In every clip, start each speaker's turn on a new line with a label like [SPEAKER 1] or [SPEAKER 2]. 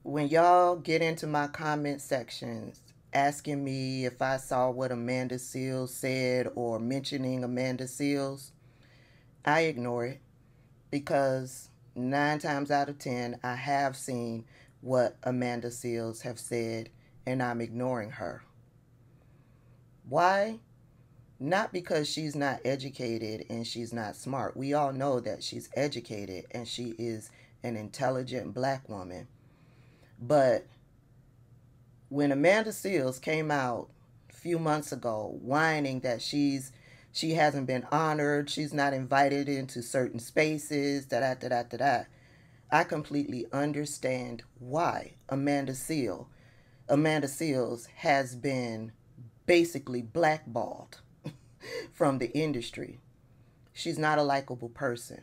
[SPEAKER 1] When y'all get into my comment sections asking me if I saw what Amanda Seales said or mentioning Amanda Seales, I ignore it because 9 times out of 10 I have seen what Amanda Seales have said and I'm ignoring her. Why? Not because she's not educated and she's not smart. We all know that she's educated and she is an intelligent black woman. But when Amanda Seales came out a few months ago whining that she hasn't been honored, she's not invited into certain spaces, I completely understand why Amanda Seales has been basically blackballed from the industry. She's not a likable person.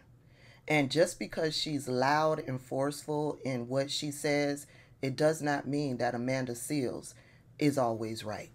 [SPEAKER 1] And just because she's loud and forceful in what she says, it does not mean that Amanda Seales is always right.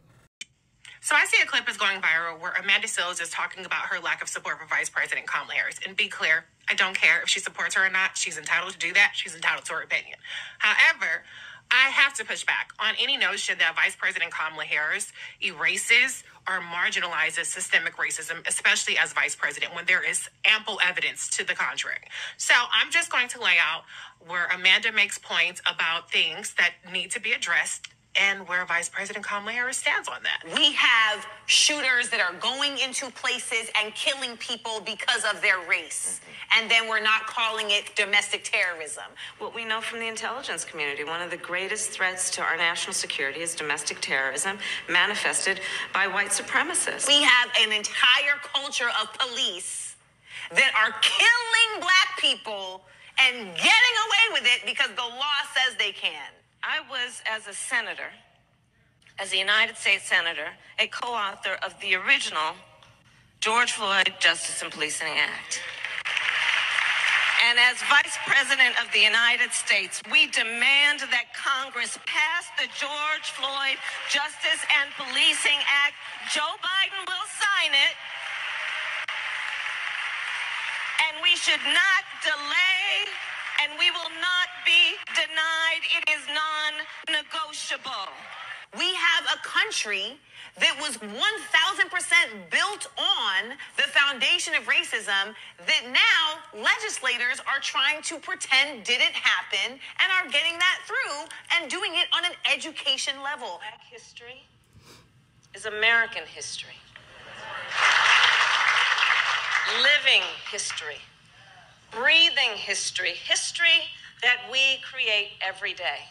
[SPEAKER 2] So I see a clip is going viral where Amanda Seales is talking about her lack of support for Vice President Kamala Harris. And be clear, I don't care if she supports her or not. She's entitled to do that. She's entitled to her opinion. However, I have to push back on any notion that Vice President Kamala Harris erases or marginalizes systemic racism, especially as vice president, when there is ample evidence to the contrary. So I'm just going to lay out where Amanda makes points about things that need to be addressed and where Vice President Kamala Harris stands on that.
[SPEAKER 3] We have shooters that are going into places and killing people because of their race. And then we're not calling it domestic terrorism.
[SPEAKER 4] What we know from the intelligence community, one of the greatest threats to our national security is domestic terrorism manifested by white supremacists.
[SPEAKER 3] We have an entire culture of police that are killing black people and getting away with it because the law says they can.
[SPEAKER 4] I was, as a senator, as a United States Senator, a co-author of the original George Floyd Justice and Policing Act. And as Vice President of the United States, we demand that Congress pass the George Floyd Justice and Policing Act. Joe Biden will sign it. And we should not delay, and we will not be denied. It is non-negotiable.
[SPEAKER 3] We have a country that was 1,000% built on the foundation of racism that now legislators are trying to pretend didn't happen and are getting that through and doing it on an education level.
[SPEAKER 4] Black history is American history. Living history. Breathing history. History that we create every day.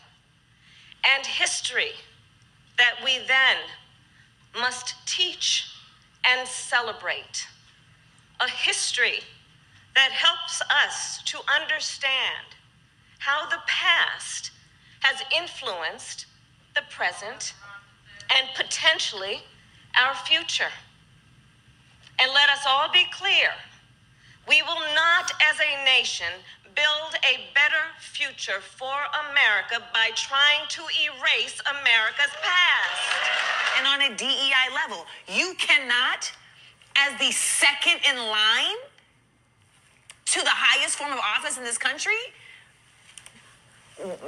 [SPEAKER 4] And history that we then must teach and celebrate. A history that helps us to understand how the past has influenced the present and potentially our future. And let us all be clear, we will not as a nation build a better future for America by trying to erase America's past.
[SPEAKER 3] And on a DEI level, you cannot, as the second in line to the highest form of office in this country,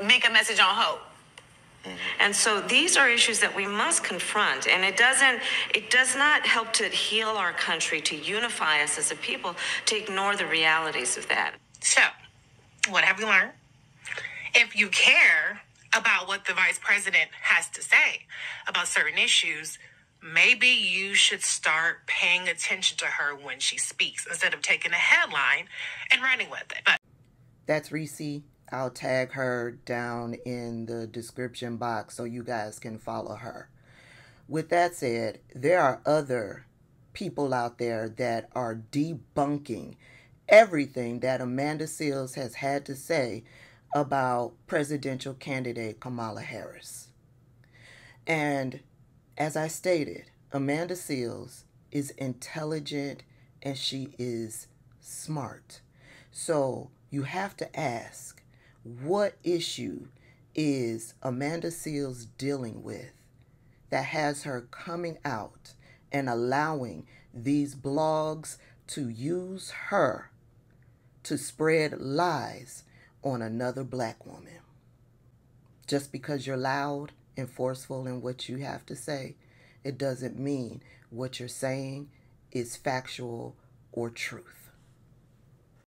[SPEAKER 3] make a message on hope.
[SPEAKER 4] And so these are issues that we must confront, and it does not help to heal our country, to unify us as a people, to ignore the realities of that.
[SPEAKER 2] So, what have we learned? If you care about what the vice president has to say about certain issues, maybe you should start paying attention to her when she speaks instead of taking a headline and running with it. But
[SPEAKER 1] that's Reese. I'll tag her down in the description box so you guys can follow her. With that said, there are other people out there that are debunking everything that Amanda Seales has had to say about presidential candidate Kamala Harris. And as I stated, Amanda Seales is intelligent and she is smart. So you have to ask, what issue is Amanda Seales dealing with that has her coming out and allowing these blogs to use her to spread lies on another black woman? Just because you're loud and forceful in what you have to say, it doesn't mean what you're saying is factual or truth.